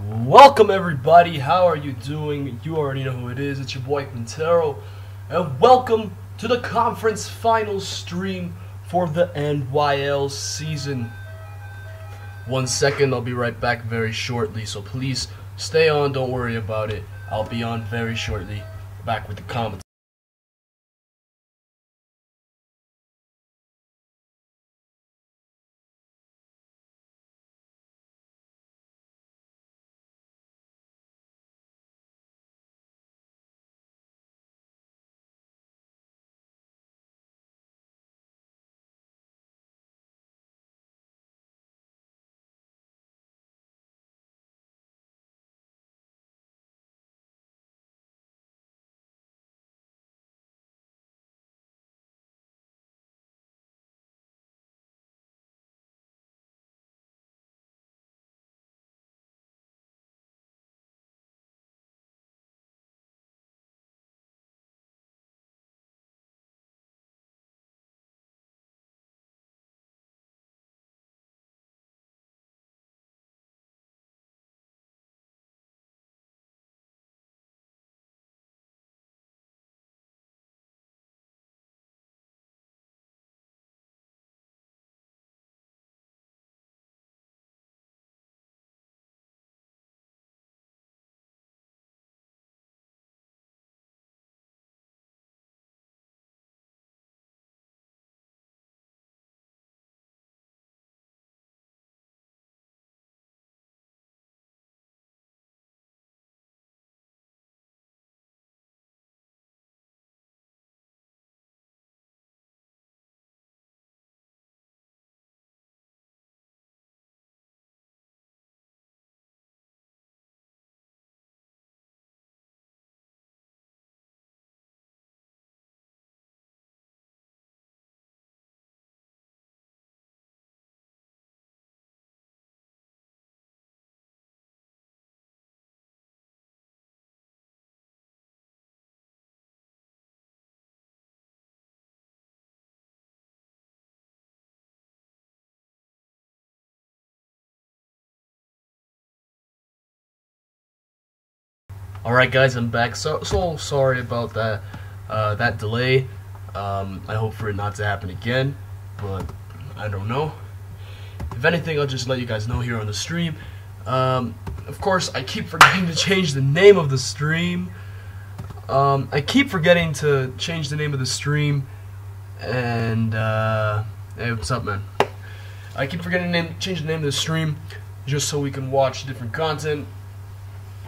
Welcome everybody, how are you doing? You already know who it is, it's your boy Quintero, and welcome to the conference finals stream for the NYL season. 1 second, I'll be right back very shortly, so please stay on, don't worry about it. I'll be on very shortly, back with the comments. Alright guys, I'm back. So sorry about that delay. I hope for it not to happen again, but I don't know. If anything, I'll just let you guys know here on the stream. Of course, I keep forgetting to change the name of the stream. And hey, what's up, man? I keep forgetting to change the name of the stream just so we can watch different content.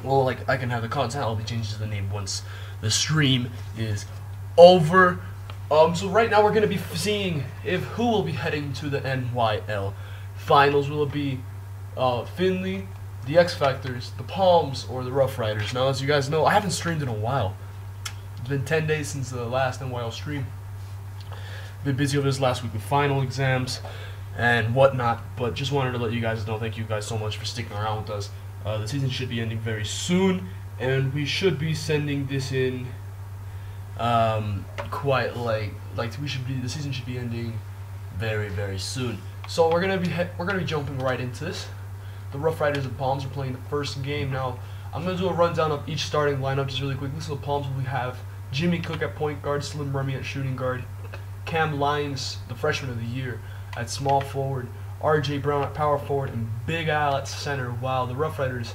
Well, like, I can have the content, I'll be changing the name once the stream is over. So right now we're going to be seeing who will be heading to the NYL finals. Will it be Finley, the X Factors, the Palms, or the Rough Riders? Now, as you guys know, I haven't streamed in a while. It's been 10 days since the last NYL stream. Been busy over this last week with final exams and whatnot, but just wanted to let you guys know, thank you guys so much for sticking around with us. The season should be ending very soon, and we should be sending this in quite the season should be ending very soon. So we're gonna be jumping right into this. The Rough Riders and Palms are playing the first game now. I'm gonna do a rundown of each starting lineup just really quickly. So the Palms, we have Jimmy Cook at point guard, Slim Remy at shooting guard, Cam Lyons, the freshman of the year, at small forward, RJ Brown at power forward, and Big Al at center. Wow, the Rough Riders,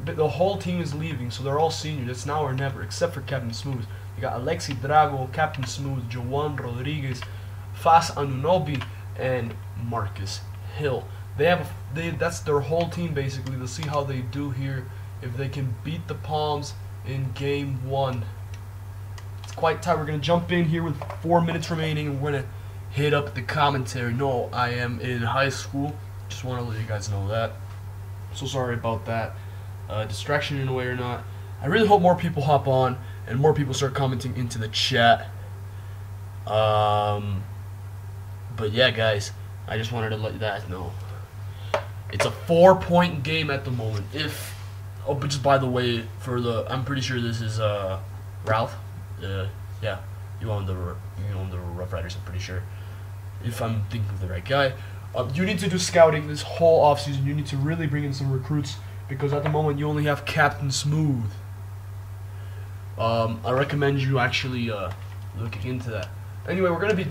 the whole team is leaving, so they're all seniors. It's now or never, except for Captain Smooth. You got Alexi Drago, Captain Smooth, Joan Rodriguez, Fas Anunobi, and Marcus Hill. That's their whole team basically. Let's see how they do here. If they can beat the Palms in game 1. It's quite tight. We're gonna jump in here with 4 minutes remaining, and we're gonna hit up the commentary. No, I am in high school. Just want to let you guys know that. So sorry about that. Distraction in a way or not. I really hope more people hop on and more people start commenting into the chat. But yeah, guys, I just wanted to let you guys know. It's a 4-point game at the moment. But just by the way, I'm pretty sure this is Ralph. Yeah, you own the Rough Riders. I'm pretty sure. If I'm thinking of the right guy. You need to do scouting this whole offseason. You need to really bring in some recruits because at the moment you only have Captain Smooth. I recommend you actually looking into that. Anyway, we're gonna be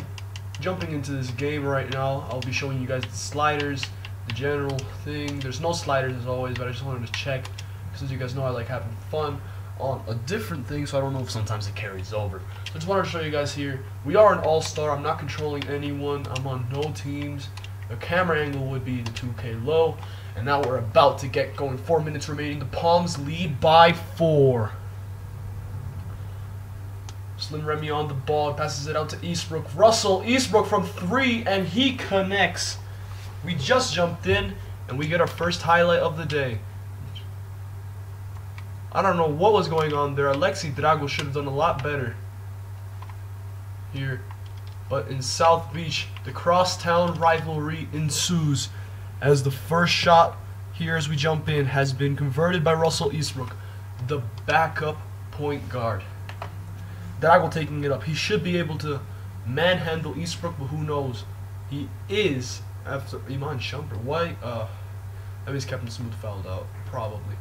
jumping into this game right now. I'll be showing you guys the sliders, the general thing. There's no sliders as always, but I just wanted to check, because as you guys know, I like having fun on a different thing, so I don't know if sometimes it carries over. So I just wanted to show you guys here. We are an all-star. I'm not controlling anyone. I'm on no teams. The camera angle would be the 2K low. And now we're about to get going. 4 minutes remaining. The Palms lead by 4. Slim Remy on the ball. Passes it out to Eastbrook. Russell Eastbrook from 3, and he connects. We just jumped in, and we get our first highlight of the day. I don't know what was going on there. Alexi Drago should have done a lot better here. But in South Beach, the crosstown rivalry ensues as the first shot here as we jump in has been converted by Russell Eastbrook, the backup point guard. Drago taking it up. He should be able to manhandle Eastbrook, but who knows? He is after Iman Shumpert. Why? That means Captain Smooth fouled out, probably.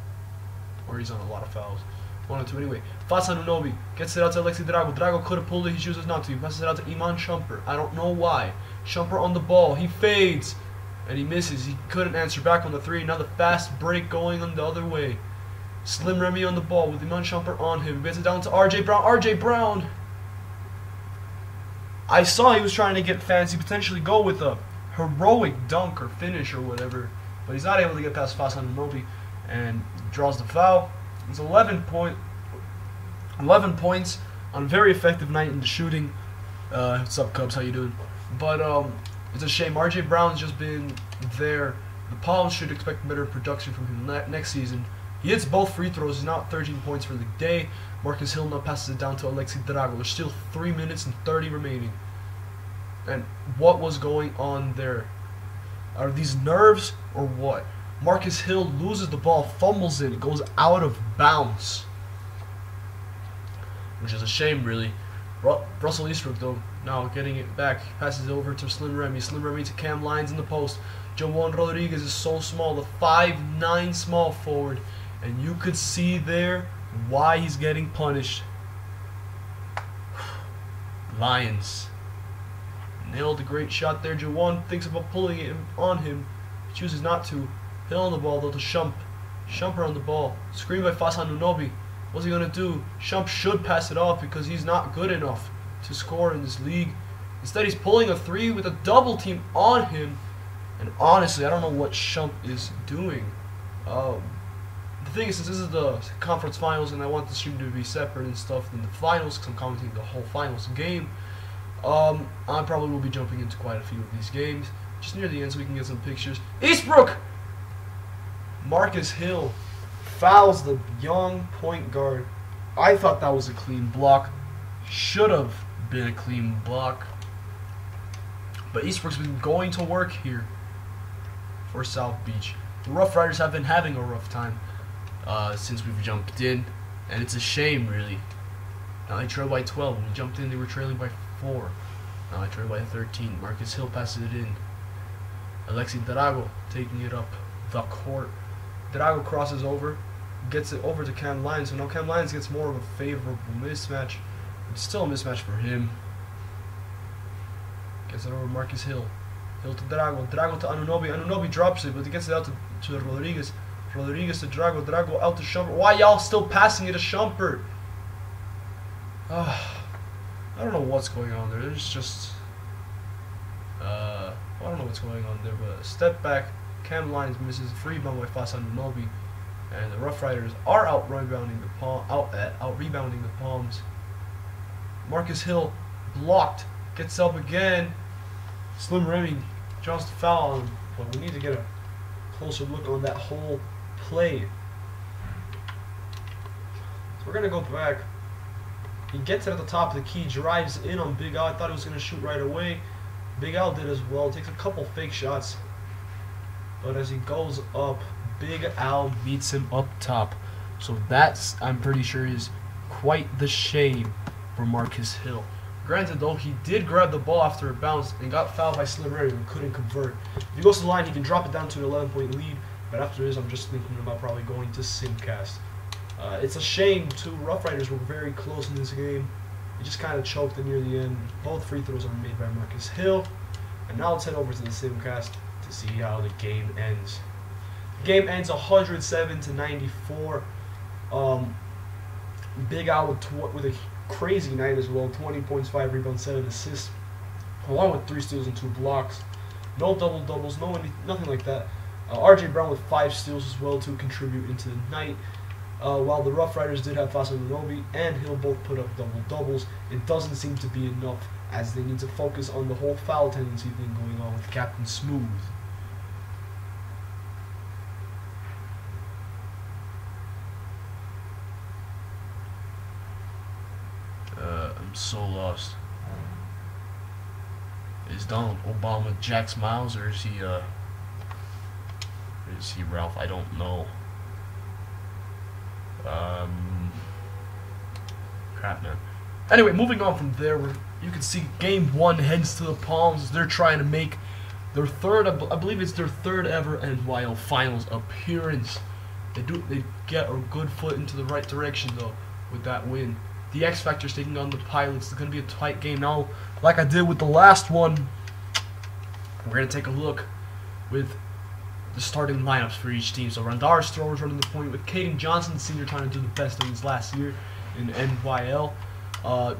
Or he's on a lot of fouls. 1 or 2 anyway. Fasan Unobi gets it out to Alexi Drago. Drago could have pulled it, he chooses not to. He passes it out to Iman Shumpert. I don't know why. Shumpert on the ball. He fades. And he misses. He couldn't answer back on the 3. Now the fast break going on the other way. Slim Remy on the ball with Iman Shumpert on him. Gets it down to RJ Brown. RJ Brown! I saw he was trying to get fancy, potentially go with a heroic dunk or finish or whatever. But he's not able to get past Fasan Unobi. And draws the foul. It's 11 points on a very effective night in the shooting. What's up, Cubs? How you doing? But it's a shame. RJ Brown's just been there. The Palms should expect better production from him next season. He hits both free throws. He's now at 13 points for the day. Marcus Hill now passes it down to Alexi Drago. There's still 3 minutes and 30 remaining. And what was going on there? Are these nerves or what? Marcus Hill loses the ball, fumbles it, goes out of bounds. Which is a shame, really. Russell Eastbrook, though, now getting it back. Passes it over to Slim Remy. Slim Remy to Cam Lyons in the post. Jawan Rodriguez is so small, the 5'9" small forward. And you could see there why he's getting punished. Lions. Nailed a great shot there. Jawan thinks about pulling it on him. He chooses not to. Hill on the ball though to Shumpert on the ball. Screen by Fasan Unobi. What's he gonna do? Shump should pass it off because he's not good enough to score in this league. Instead he's pulling a 3 with a double team on him. And honestly, I don't know what Shump is doing. The thing is, since this is the conference finals and I want the stream to be separate and stuff than the finals, because I'm commenting the whole finals game, I probably will be jumping into quite a few of these games. Just near the end so we can get some pictures. Eastbrook! Marcus Hill fouls the young point guard. I thought that was a clean block. Should have been a clean block. But Eastbrook's been going to work here for South Beach. The Rough Riders have been having a rough time since we've jumped in. And it's a shame, really. Now they trail by 12. When we jumped in, they were trailing by 4. Now they trail by 13. Marcus Hill passes it in. Alexi Drago taking it up the court. Drago crosses over, gets it over to Cam Lyons. So now Cam Lyons gets more of a favorable mismatch. It's still a mismatch for him. Gets it over to Marcus Hill. Hill to Drago. Drago to Anunobi. Anunobi drops it, but he gets it out to Rodriguez. Rodriguez to Drago. Drago out to Shumpert. Why y'all still passing it to Shumpert? I don't know what's going on there. There's just... I don't know what's going on there, but a step back. Cam Lyons misses a free rebound by Fasan Unobi, and the Rough Riders are out rebounding the Palms. Marcus Hill blocked, gets up again. Slim Remy draws the foul on him, but we need to get a closer look on that whole play. So we're gonna go back. He gets it at the top of the key, drives in on Big Al. I thought he was gonna shoot right away. Big Al did as well. Takes a couple fake shots. But as he goes up, Big Al meets him up top. So that's, I'm pretty sure, is quite the shame for Marcus Hill. Granted, though, he did grab the ball after it bounced and got fouled by Slim Remy and couldn't convert. If he goes to the line, he can drop it down to an 11-point lead. But after this, I'm just thinking about probably going to Simcast. It's a shame, two Rough Riders were very close in this game. It just kind of choked near the end. Both free throws are made by Marcus Hill. And now let's head over to the Simcast to see how the game ends. The game ends 107-94. Big Al with a crazy night as well. 20 points, 5 rebounds, 7 assists, along with 3 steals and 2 blocks. No double doubles, nothing like that. RJ Brown with 5 steals as well to contribute into the night. While the Rough Riders did have Fasanobi and Hill both put up double doubles, it doesn't seem to be enough, as they need to focus on the whole foul tendency thing going on with Captain Smooth. I'm so lost. Is Donald Obama Jax Miles, or is he Ralph? I don't know. Crap, man. Anyway, moving on from there, where you can see Game 1 heads to the Palms. They're trying to make their third, I believe it's their third ever NYL Finals appearance. They get a good foot into the right direction though with that win. The X Factor's taking on the Pilots. It's going to be a tight game now. Like I did with the last one, we're going to take a look with the starting lineups for each team. So Randars Throwers running the point with Caden Johnson Sr. trying to do the best of his last year in NYL.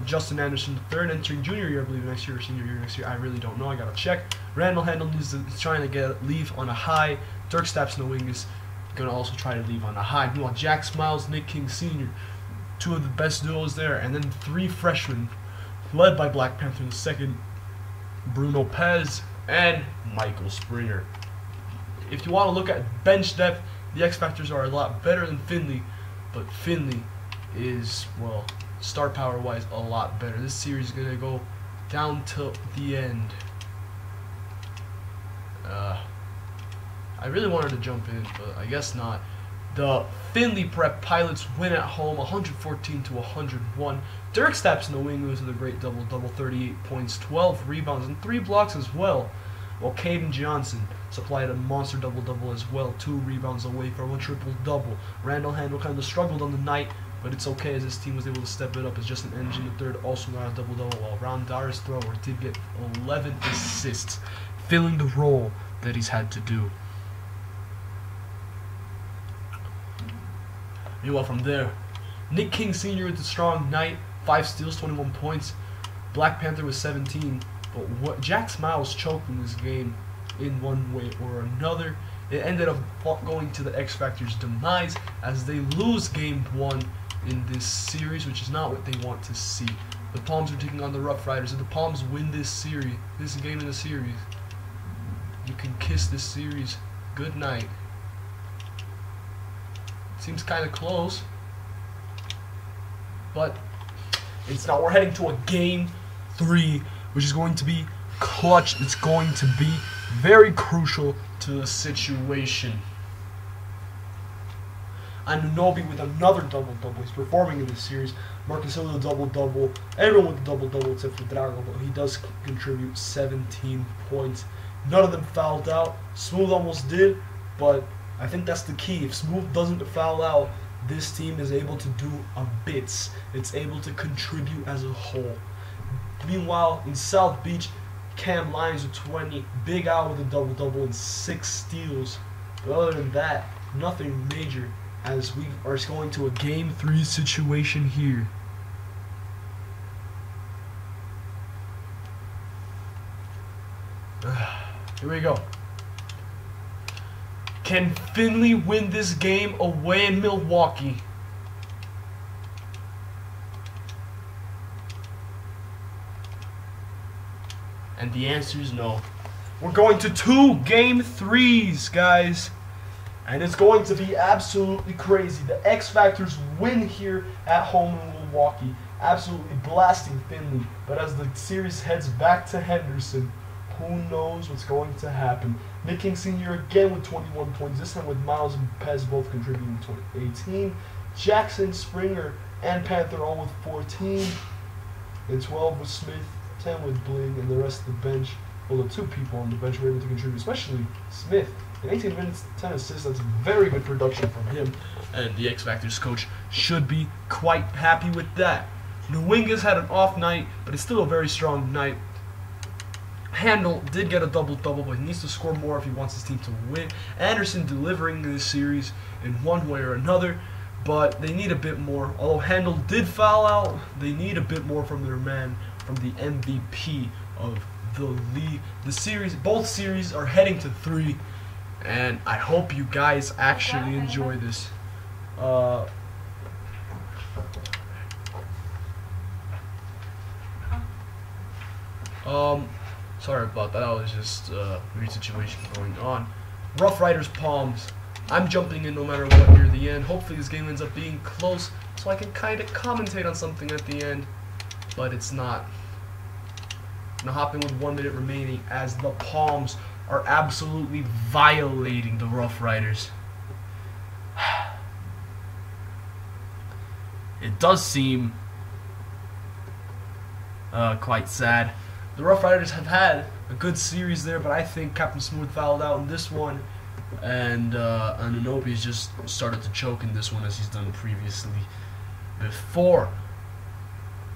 Justin Anderson III entering junior year, I believe, next year or senior year next year. I really don't know. I got to check. Randall Handel is trying to leave on a high. Dirk Stapps in the wing is going to also try to leave on a high. Meanwhile, Jack Smiles, Nick King Sr., two of the best duos there, and then 3 freshmen led by Black Panther in the second, Bruno Pez and Michael Springer. If you want to look at bench depth, the X Factors are a lot better than Finley, but Finley is, well, star power wise, a lot better. This series is going to go down till the end. I really wanted to jump in, but I guess not. The Finley Prep Pilots win at home 114-101. Dirk Stapps in the wing was with a great double-double, 38 points, 12 rebounds, and 3 blocks as well. While Caden Johnson supplied a monster double-double as well, 2 rebounds away from a triple-double. Randall Handel kind of struggled on the night, but it's okay as this team was able to step it up as Justin Engine III also got a double-double, while Randars Thrower did get 11 assists, filling the role that he's had to do. Meanwhile, from there, Nick King Sr. with a strong night, 5 steals, 21 points. Black Panther with 17. But Jack Smiles choked in this game in one way or another. It ended up going to the X Factor's demise as they lose Game 1 in this series, which is not what they want to see. The Palms are taking on the Rough Riders. If the Palms win this series, this game in the series, you can kiss this series good night. Seems kind of close, but it's not. We're heading to a Game 3, which is going to be clutch. It's going to be very crucial to the situation. Anunoby with another double-double. He's performing in this series. Marcus Hill with a double-double. Everyone with a double-double except for Drago, but he does contribute 17 points. None of them fouled out. Smooth almost did, but I think that's the key. If Smooth doesn't foul out, this team is able to do a bits. It's able to contribute as a whole. Meanwhile, in South Beach, Cam Lyons with 20, Big Al with a double-double and 6 steals. But other than that, nothing major as we are going to a Game 3 situation here. Here we go. Can Finley win this game away in Milwaukee? And the answer is no. We're going to 2 Game 3s, guys. And it's going to be absolutely crazy. The X Factors win here at home in Milwaukee, absolutely blasting Finley. But as the series heads back to Henderson, who knows what's going to happen. Nick King Sr. again with 21 points, this time with Miles and Pez both contributing 18. Jackson, Springer, and Panther all with 14. And 12 with Smith, 10 with Bling, and the rest of the bench Well, the 2 people on the bench were able to contribute, especially Smith. In 18 minutes, 10 assists, that's very good production from him. And the X Factor's coach should be quite happy with that. Nwinga's had an off night, but it's still a very strong night. Handel did get a double-double, but he needs to score more if he wants his team to win. Anderson delivering this series in one way or another, but they need a bit more. Although Handel did foul out, they need a bit more from their man, from the MVP of the league. The series, both series are heading to 3, and I hope you guys actually enjoy this. Sorry about that. That was just a weird situation going on. Rough Riders Palms. I'm jumping in no matter what near the end. Hopefully this game ends up being close so I can kind of commentate on something at the end, but it's not. Now hopping with 1 minute remaining as the Palms are absolutely violating the Rough Riders. It does seem quite sad. The Rough Riders have had a good series there, but I think Captain Smooth fouled out in this one, and Anunoby's just started to choke in this one as he's done previously before.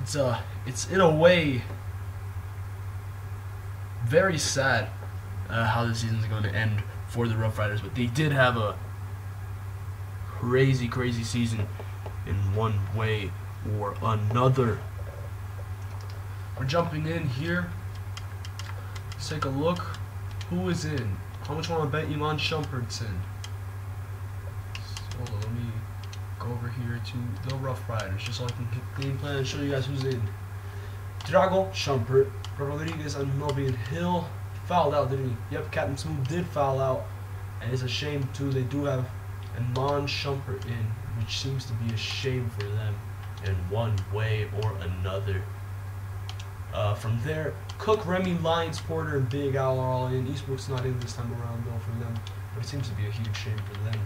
It's in a way very sad how the season is going to end for the Rough Riders, but they did have a crazy season in one way or another. We're jumping in here. Let's take a look. Who is in? How much want to bet Iman Shumpert's in? So let me go over here to the Rough Riders just so I can get the game plan and show you guys who's in. Drago, Shumpert, Rodriguez, Anunoby, and Hill. Fouled out, didn't he? Yep, Captain Smooth did foul out. And it's a shame too. They do have Iman Shumpert in, which seems to be a shame for them in one way or another. From there, Cook, Remy, Lyons, Porter, and Big Al are all in. Eastbrook's not in this time around though for them, but it seems to be a huge shame for them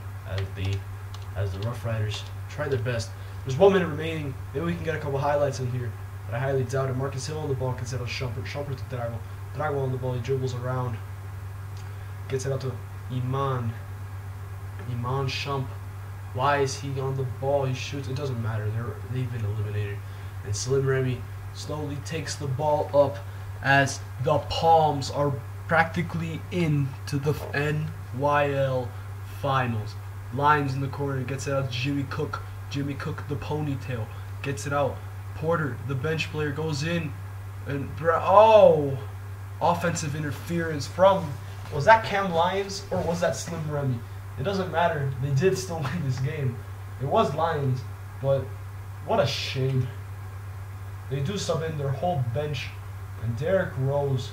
as the Rough Riders try their best. There's 1 minute remaining. Maybe we can get a couple highlights in here, but I highly doubt it. Marcus Hill on the ball gets it out to Shumpert. Shumpert to Drago. Drago on the ball. He dribbles around, gets it out to Iman. Iman Shump. Why is he on the ball? He shoots. It doesn't matter. They've been eliminated. And Slim Remy slowly takes the ball up as the Palms are practically into the NYL finals. Lyons in the corner gets it out to Jimmy Cook. Jimmy Cook, the ponytail, gets it out. Porter, the bench player, goes in, and offensive interference from, was that Cam Lyons or was that Slim Remy? It doesn't matter. They did still win this game. It was Lyons, but what a shame. They do sub in their whole bench, and Derrick Rose,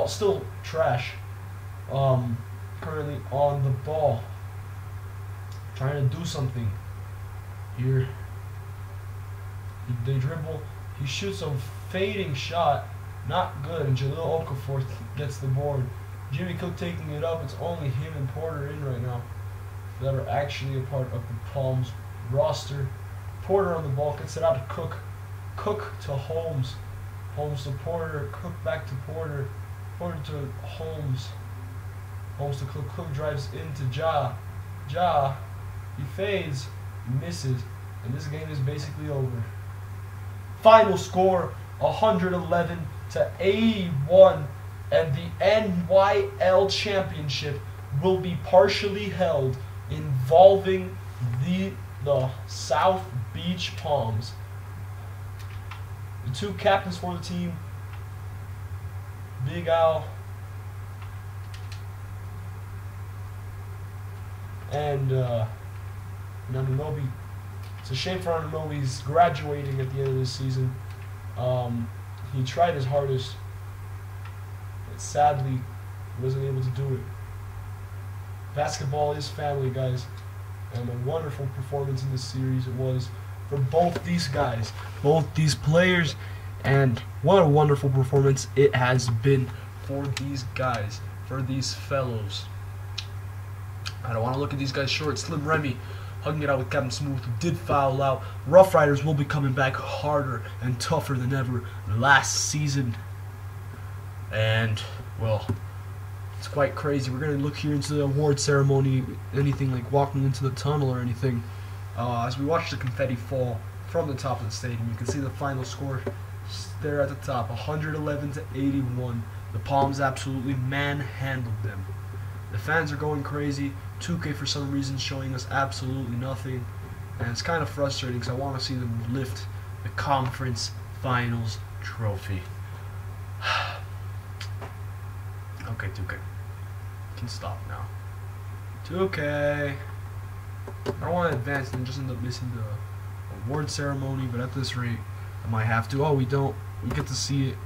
still trash, currently on the ball, trying to do something here. They dribble, he shoots a fading shot, not good, and Jalil Okafor gets the board. Jimmy Cook taking it up. It's only him and Porter in right now that are actually a part of the Palms roster. Porter on the ball, gets it out to Cook. Cook to Holmes. Holmes to Porter. Cook back to Porter. Porter to Holmes. Holmes to Cook. Cook drives into Ja. Ja, he fades, misses, and this game is basically over. Final score, 111-81, and the NYL championship will be partially held involving the South Beach Palms. The 2 captains for the team, Big Al and Anunoby. It's a shame for Anunoby. He's graduating at the end of this season. He tried his hardest, but sadly wasn't able to do it. Basketball is family, guys, and a wonderful performance in this series it was for both these guys, both these players, and what a wonderful performance it has been for these guys, for these fellows. I don't want to look at these guys short. Slim Remy hugging it out with Captain Smooth, who did foul out. Rough Riders will be coming back harder and tougher than ever last season. And, well, it's quite crazy. We're going to look here into the award ceremony, anything like walking into the tunnel or anything. As we watch the confetti fall from the top of the stadium, you can see the final score there at the top, 111 to 81. The Palms absolutely manhandled them. The fans are going crazy. 2K for some reason showing us absolutely nothing, and it's kind of frustrating because I want to see them lift the conference finals trophy. Okay, 2K, you can stop now. 2K, I don't want to advance and just end up missing the award ceremony, but at this rate, I might have to. Oh, we don't. We get to see it.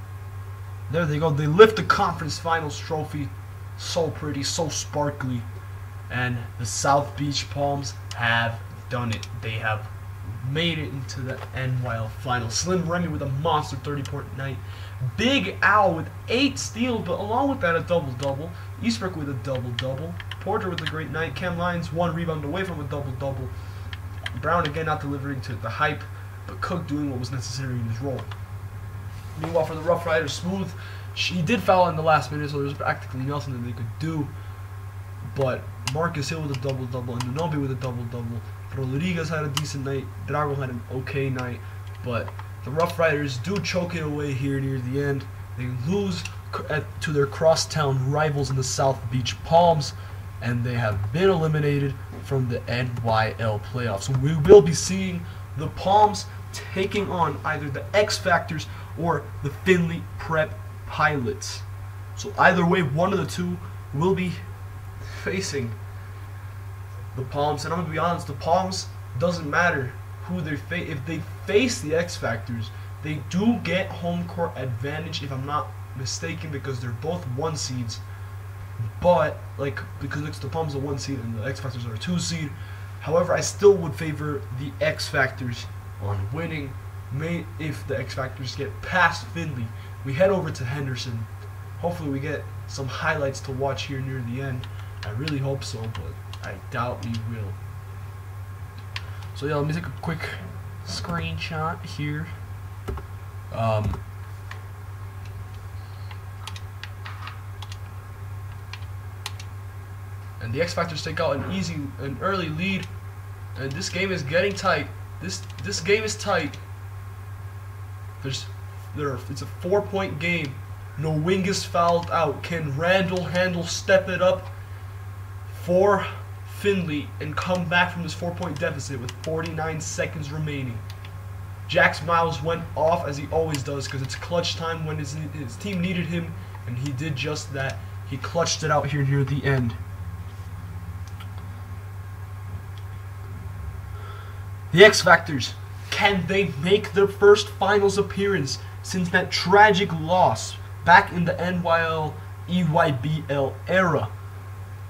There they go. They lift the conference finals trophy. So pretty, so sparkly. And the South Beach Palms have done it. They have made it into the NYL final. Slim Remy with a monster 30-point night. Big Al with 8 steals, but along with that a double-double. Eastbrook with a double-double. Porter with a great night. Cam Lyons 1 rebound away from a double-double. Brown again not delivering to the hype, but Cook doing what was necessary in his role. Meanwhile, for the Rough Riders, Smooth, he did foul in the last minute, so there's practically nothing that they could do. But Marcus Hill with a double-double, and Nunobi with a double-double. Rodriguez had a decent night. Drago had an okay night. But the Rough Riders do choke it away here near the end. They lose to their crosstown rivals in the South Beach Palms, and they have been eliminated from the NYL playoffs. So we will be seeing the Palms taking on either the X Factors or the Finley Prep Pilots. So either way, one of the two will be facing the Palms. And I'm going to be honest, the Palms, doesn't matter who they face. If they face the X Factors, they do get home court advantage, if I'm not mistaken, because they're both 1 seeds. But, like, because it's the Palms are 1 seed and the X Factors are a 2 seed. However, I still would favor the X Factors on winning. If the X Factors get past Finley, we head over to Henderson. Hopefully we get some highlights to watch here near the end. I really hope so, but I doubt we will. So yeah, let me take a quick screenshot here. And the X Factors take out an early lead, and this game is getting tight. This game is tight. It's a 4-point game. No wing is fouled out. Can Randall Handel step it up for Finley and come back from this 4-point deficit with 49 seconds remaining? Jax Miles went off as he always does because it's clutch time when his team needed him, and he did just that. He clutched it out here near the end. The X Factors, can they make their first finals appearance since that tragic loss back in the NYL EYBL era,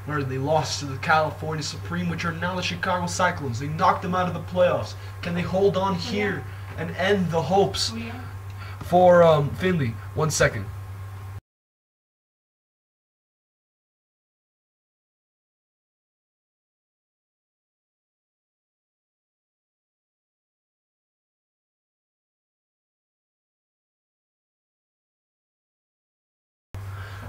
where they lost to the California Supreme, which are now the Chicago Cyclones? They knocked them out of the playoffs. Can they hold on here and end the hopes for Finley? 1 second.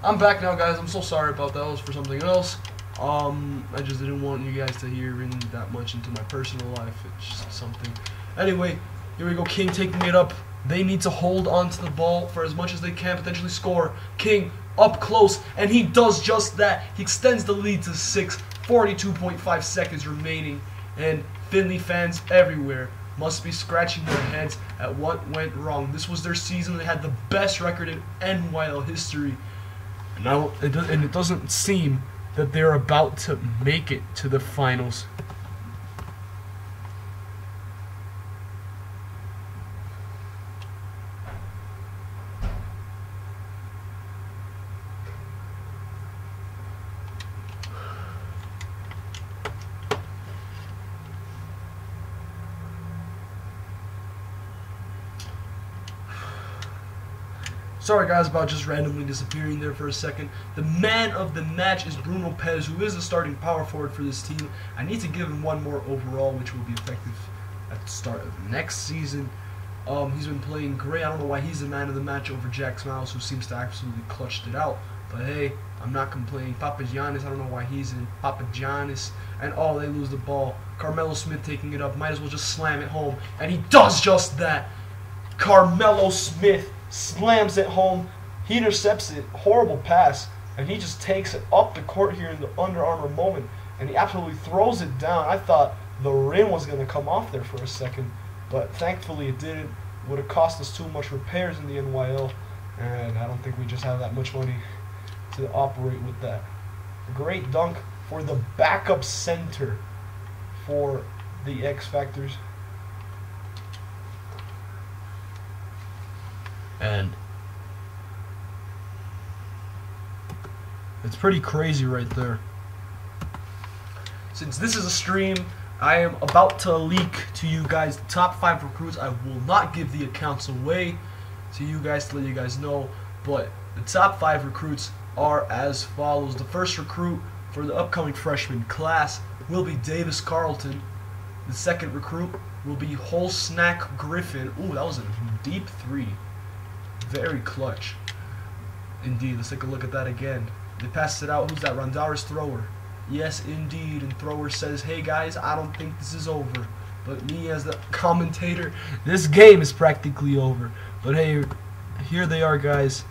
I'm back now, guys. I'm so sorry about that. It was for something else. I just didn't want you guys to hear in that much into my personal life. It's just something. Anyway, here we go. King taking it up. They need to hold on to the ball for as much as they can, potentially score. King up close, and he does just that. He extends the lead to 6. 42.5 seconds remaining, and Finley fans everywhere must be scratching their heads at what went wrong. This was their season. They had the best record in NYL history. And it doesn't seem that they're about to make it to the finals. Sorry guys about just randomly disappearing there for a second. The man of the match is Bruno Pez, who is the starting power forward for this team. I need to give him 1 more overall, which will be effective at the start of next season. He's been playing great. I don't know why he's the man of the match over Jack Smiles, who seems to absolutely clutched it out. But hey, I'm not complaining. Papa Giannis, I don't know why he's in. Papa Giannis. And they lose the ball. Carmelo Smith taking it up. Might as well just slam it home. And he does just that. Carmelo Smith slams it home. He intercepts it. Horrible pass. And he just takes it up the court here in the Under Armour moment. And he absolutely throws it down. I thought the rim was going to come off there for a second. But thankfully it didn't. Would have cost us too much repairs in the NYL. And I don't think we just have that much money to operate with that. Great dunk for the backup center for the X Factors. And it's pretty crazy right there. Since this is a stream, I am about to leak to you guys the top 5 recruits. I will not give the accounts away to you guys to let you guys know, but the top 5 recruits are as follows. The first recruit for the upcoming freshman class will be Davis Carlton. The second recruit will be Holsnack Griffin. Ooh, that was a deep 3. Very clutch. Indeed, let's take a look at that again. They passed it out. Who's that? Rondaris Thrower. Yes, indeed. And Thrower says, hey guys, I don't think this is over. But me as the commentator, this game is practically over. But hey, here they are, guys.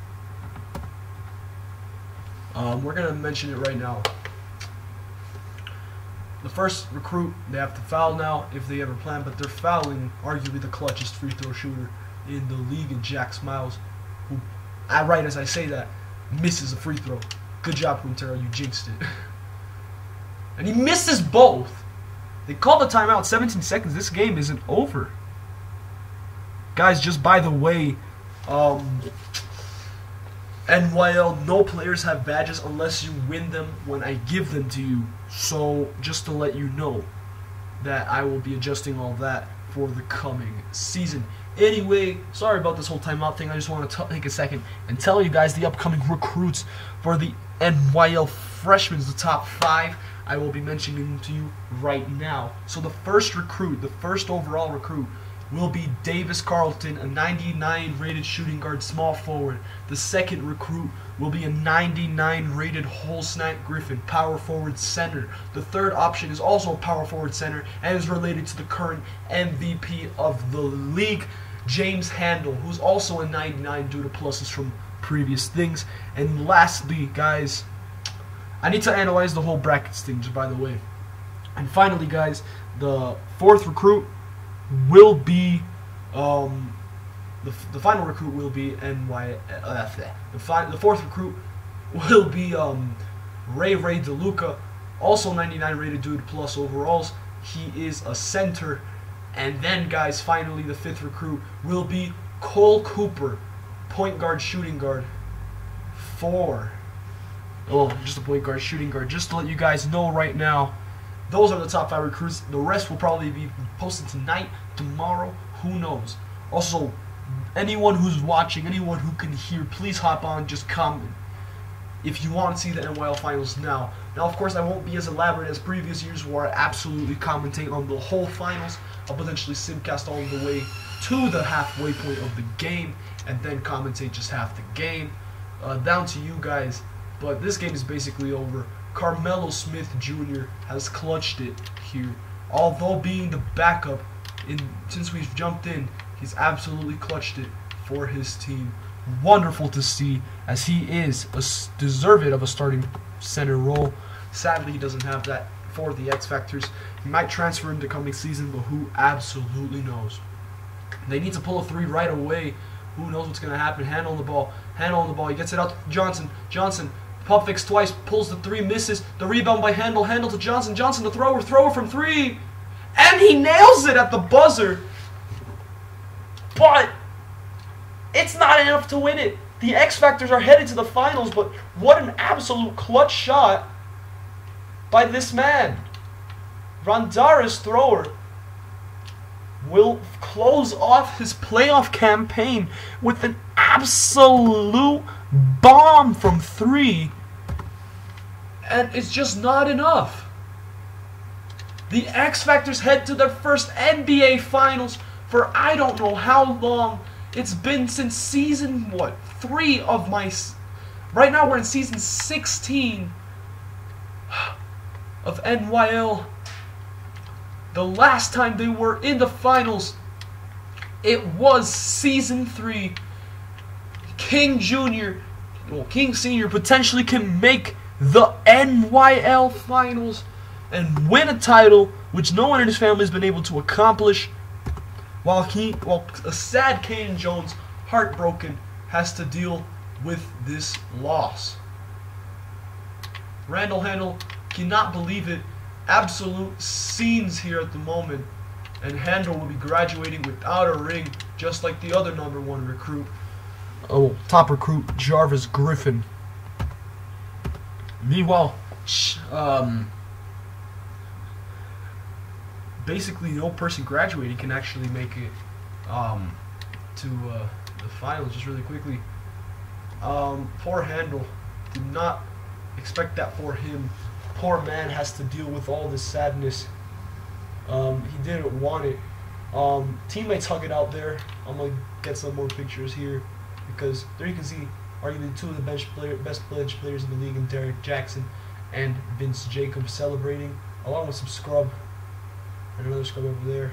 We're going to mention it right now. The first recruit, they have to foul now if they ever plan, but they're fouling arguably the clutchest free throw shooter in the league, in Jack Smiles, who, right as I say that, misses a free throw. Good job, Quintero, you jinxed it. And he misses both. They called the timeout, 17 seconds. This game isn't over. Guys, just by the way, NYL, no players have badges unless you win them when I give them to you. So, just to let you know that I will be adjusting all that for the coming season. Anyway, sorry about this whole timeout thing. I just want to take a second and tell you guys the upcoming recruits for the NYL freshmen, the top 5. I will be mentioning them to you right now. So the first recruit, the first overall recruit, will be Davis Carlton, a 99 rated shooting guard, small forward. The second recruit will be a 99 rated Holsnack Griffin, power forward center. The third option is also a power forward center and is related to the current MVP of the league, James Handel, who's also a 99 due to pluses from previous things. And lastly, guys, I need to analyze the whole brackets thing, just by the way. And finally, guys, the fourth recruit will be the final recruit will be the fourth recruit will be Ray DeLuca, also 99 rated dude plus overalls. He is a center. And then, guys, finally the fifth recruit will be Cole Cooper, point guard, shooting guard just a point guard, shooting guard. Just to let you guys know right now, those are the top 5 recruits. The rest will probably be posted tonight, tomorrow, who knows. Also, anyone who's watching, anyone who can hear, please hop on, just comment if you want to see the NYL finals now. Now, of course, I won't be as elaborate as previous years where I absolutely commentate on the whole finals. I'll potentially simcast all the way to the halfway point of the game and then commentate just half the game. Down to you guys. But this game is basically over. Carmelo Smith Jr. has clutched it here. Although being the backup, since we've jumped in, he's absolutely clutched it for his team. Wonderful to see, as he is deserved of a starting center role. Sadly, he doesn't have that for the X Factors. He might transfer into coming season, but who absolutely knows? They need to pull a 3 right away. Who knows what's going to happen? Hand on the ball. He gets it out to Johnson. Pump fakes twice, pulls the 3, misses. The rebound by Handel to Johnson. Johnson the thrower from 3. And he nails it at the buzzer. But it's not enough to win it. The X Factors are headed to the finals, but what an absolute clutch shot by this man. Rondaris Thrower will close off his playoff campaign with an absolute bomb from 3. And it's just not enough. The X Factors head to their first NBA Finals for I don't know how long. It's been since season, what, 3 of my... Right now we're in season 16 of NYL. The last time they were in the finals, it was season 3. King Jr., well, King Sr. potentially can make the NYL finals and win a title, which no one in his family has been able to accomplish, while a sad Caden Jones, heartbroken, has to deal with this loss. Randall Handel cannot believe it. Absolute scenes here at the moment, and Handel will be graduating without a ring, just like the other #1 recruit. Oh, top recruit Jarvis Griffin. Meanwhile, basically no person graduating can actually make it to the finals. Just really quickly, poor Handel, did not expect that for him. Poor man has to deal with all this sadness. He didn't want it. Teammates hug it out there. I'm gonna get some more pictures here, because there you can see arguably 2 of the best bench players in the league, in Derek Jackson and Vince Jacobs, celebrating, along with some scrub and another scrub over there.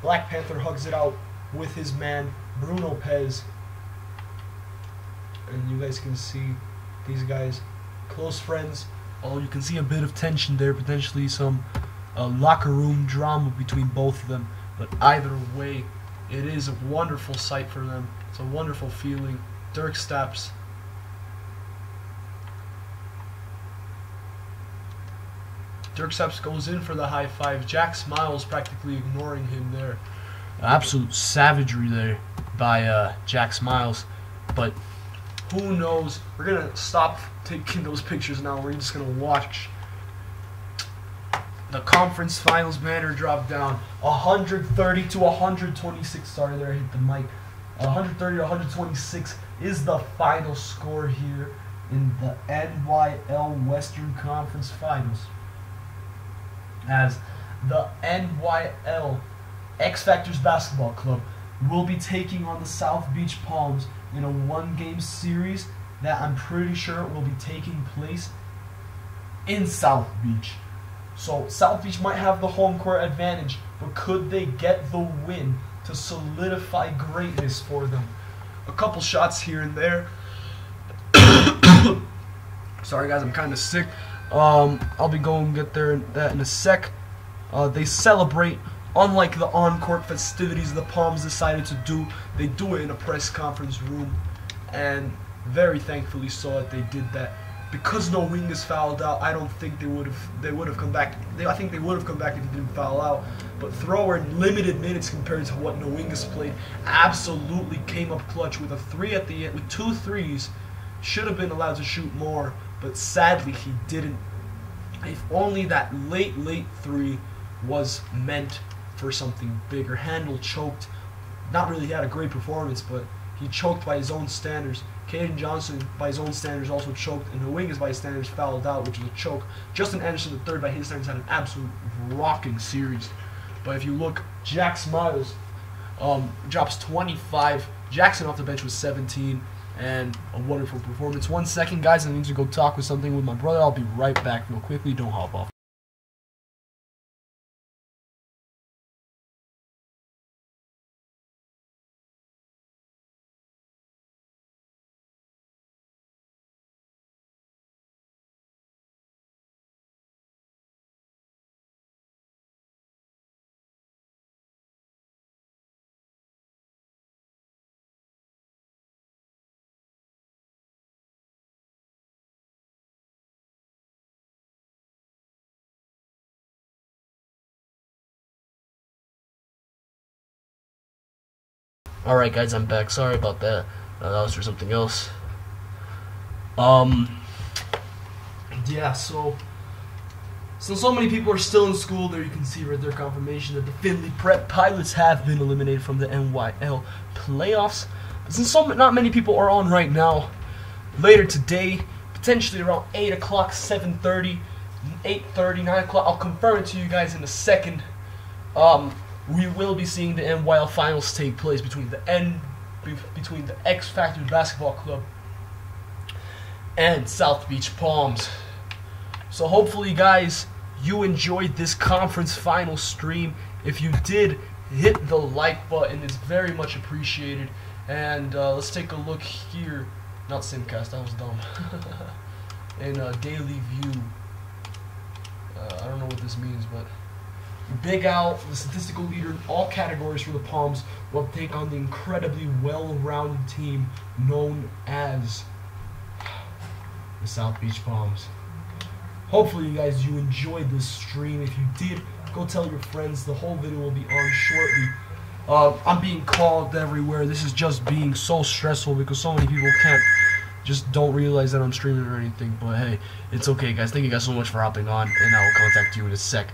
Black Panther hugs it out with his man Bruno Pez, and you guys can see these guys close friends. Oh, you can see a bit of tension there, potentially some locker room drama between both of them. But either way, it is a wonderful sight for them. It's a wonderful feeling. Dirk steps. Dirk steps goes in for the high five. Jack smiles, practically ignoring him there. Absolute savagery there by Jack Smiles. But who knows? We're going to stop taking those pictures now. We're just going to watch the conference finals banner drop down. 130 to 126. Sorry there, I hit the mic. 130 to 126 is the final score here in the NYL Western Conference Finals, as the NYL X Factors Basketball Club will be taking on the South Beach Palms in a 1-game series that I'm pretty sure will be taking place in South Beach. So South Beach might have the home court advantage, but could they get the win to solidify greatness for them? A couple shots here and there. Sorry guys, I'm kind of sick. I'll be going to get that in a sec. They celebrate, unlike the on-court festivities the Palms decided to do. They do it in a press conference room, and very thankfully so that they did that. Because no wing is fouled out, I don't think they would have come back. I think they would have come back if he didn't foul out. But Thrower, in limited minutes compared to what Noingus played, absolutely came up clutch with a 3 at the end, with 2 threes. Should have been allowed to shoot more, but sadly he didn't. If only that late 3 was meant for something bigger. Handel choked. Not really had a great performance, but he choked by his own standards. Caden Johnson, by his own standards, also choked, and Noingus, by his standards, fouled out, which was a choke. Justin Anderson III, by his standards, had an absolute rocking series. But if you look, Jack Smiles drops 25. Jackson off the bench was 17, and a wonderful performance. 1 second, guys, I need to go talk with something with my brother. I'll be right back real quickly. Don't hop off. Alright guys, I'm back. Sorry about that. That was for something else. Yeah, so so many people are still in school, there you can see right there confirmation that the Findlay Prep Pilots have been eliminated from the NYL playoffs. But since not many people are on right now, later today, potentially around 8 o'clock, 7:30, 8:30, 9 o'clock, I'll confirm it to you guys in a second. we will be seeing the NYL finals take place between the X Factory Basketball Club and South Beach Palms. So hopefully, guys, you enjoyed this conference final stream. If you did, hit the like button. It's very much appreciated. And let's take a look here. Not Simcast, that was dumb. In Daily View. I don't know what this means, but Big Al, the statistical leader in all categories for the Palms, will take on the incredibly well-rounded team known as the South Beach Palms. Hopefully, you guys, you enjoyed this stream. If you did, go tell your friends. The whole video will be on shortly. I'm being called everywhere. This is just being so stressful because so many people don't realize that I'm streaming or anything. But hey, it's okay, guys. Thank you guys so much for hopping on, and I will contact you in a sec.